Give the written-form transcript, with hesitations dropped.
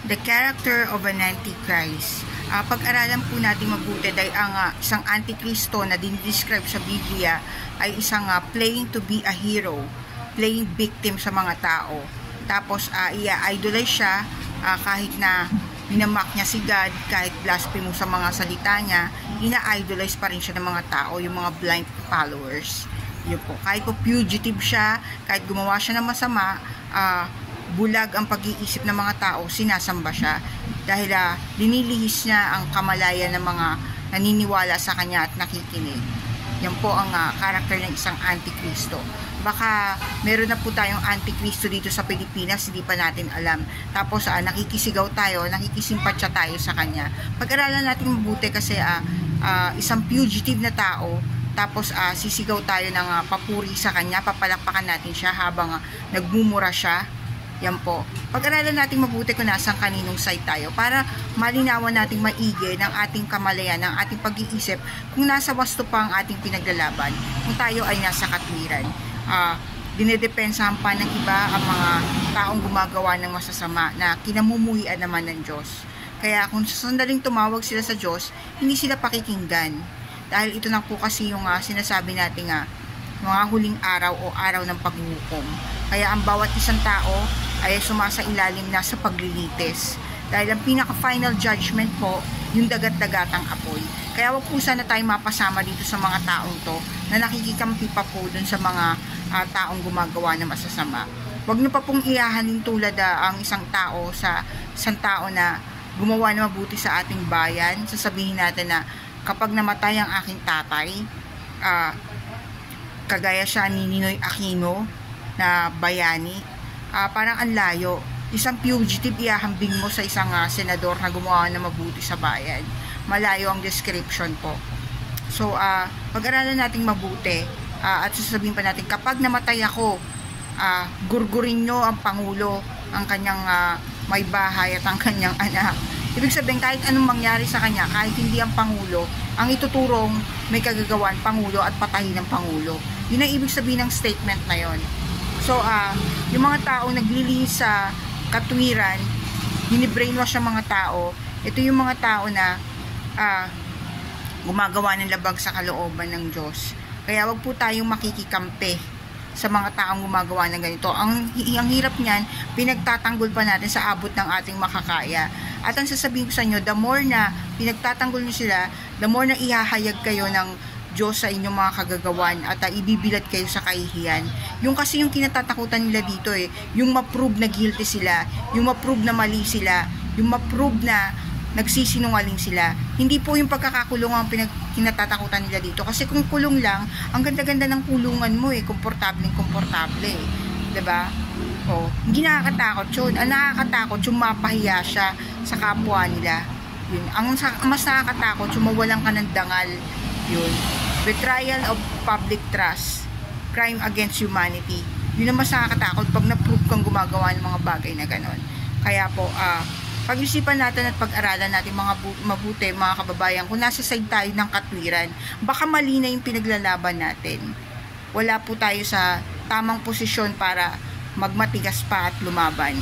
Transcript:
The character of an Antichrist. Pag-aralan po natin mabuti dahil ang isang Antikristo na dinidescribe sa Biblia ay isang playing to be a hero, playing victim sa mga tao. Tapos i-idolize siya kahit na minamak niya si God, kahit blasphemous sa mga salita niya, ina-idolize pa rin siya ng mga tao, yung mga blind followers. Yun po. Kahit po fugitive siya, kahit gumawa siya ng masama, bulag ang pag-iisip ng mga tao, sinasamba siya dahil linilihis niya ang kamalayan ng mga naniniwala sa kanya at nakikinig. Yan po ang karakter ng isang Antikristo. Baka meron na po tayong Antikristo dito sa Pilipinas, hindi pa natin alam. Tapos nakikisigaw tayo, nakikisimpatya tayo sa kanya. Pag-aralan natin mabuti kasi isang fugitive na tao, tapos sisigaw tayo ng papuri sa kanya, papalakpakan natin siya habang nagmumura siya. Yan po. Pag-aralan natin mabuti kung nasang kaninong side tayo para malinawan nating maigi ng ating kamalayan, ng ating pag-iisip kung nasa wasto pa ang ating pinaglalaban, kung tayo ay nasa katwiran. Dinedepensahan pa ng iba ang mga taong gumagawa ng masasama na kinamumuhian naman ng Diyos. Kaya kung sa sandaling tumawag sila sa Diyos, hindi sila pakikinggan. Dahil ito na po kasi yung sinasabi natin mga huling araw o araw ng paghuhukom. Kaya ang bawat isang tao ay sumasailalim na sa paglilitis. Dahil ang pinaka-final judgment po, yung dagat-dagatang apoy. Kaya wag po sana tayo mapasama dito sa mga taong to na nakikikampi pa po dun sa mga taong gumagawa ng masasama. Wag na pa pong iyahanin tulad ang isang tao sa isang tao na gumawa na mabuti sa ating bayan. Sasabihin natin na kapag namatay ang aking tatay, kagaya siya ni Ninoy Aquino na bayani, parang ang layo. Isang fugitive ihahambing mo sa isang senador na gumawa na mabuti sa bayan. Malayo ang description po. So pag-aralan natin mabuti at sasabihin pa natin kapag namatay ako, gurgurin nyo ang Pangulo, ang kanyang may bahay at ang kanyang anak. Ibig sabihin kahit anong mangyari sa kanya, kahit hindi ang Pangulo, ang ituturong may kagagawan Pangulo at patahin ng Pangulo. Yun ang ibig sabihin ng statement na yon. So yung mga taong naglilihis sa katwiran, binibrainwash ang mga tao. Ito yung mga tao na gumagawa ng labag sa kalooban ng Diyos. Kaya wag po tayong makikikampi sa mga taong gumagawa ng ganito. Ang hirap niyan, pinagtatanggol pa natin sa abot ng ating makakaya. At ang sasabihin ko sa inyo, the more na pinagtatanggol nyo sila, the more na ihahayag kayo ng Diyos sa inyong mga kagagawan at ibibilat kayo sa kahihiyan. Yung kasi yung kinatatakutan nila dito yung ma-prove na guilty sila, yung ma-prove na mali sila, yung ma-prove na nagsisinungaling sila. Hindi po yung pagkakakulong ang kinatatakutan nila dito. Kasi kung kulong lang, ang ganda-ganda ng kulungan mo komportable. Diba? Hindi nakakatakot yun. Ang nakakatakot yung mapahiya siya sa kapwa nila. Yun. Ang mas nakakatakot yung mawalan ka ng dangal. Yun. Betrayal of public trust, crime against humanity. Yun ang mas nakakatakot pag na-prove kang gumagawa ng mga bagay na ganon. Kaya po, pag-isipan natin at pag-aralan natin mga mabuti, mga kababayan, kung nasa side tayo ng katwiran, baka mali na yung pinaglalaban natin. Wala po tayo sa tamang posisyon para magmatigas pa at lumaban.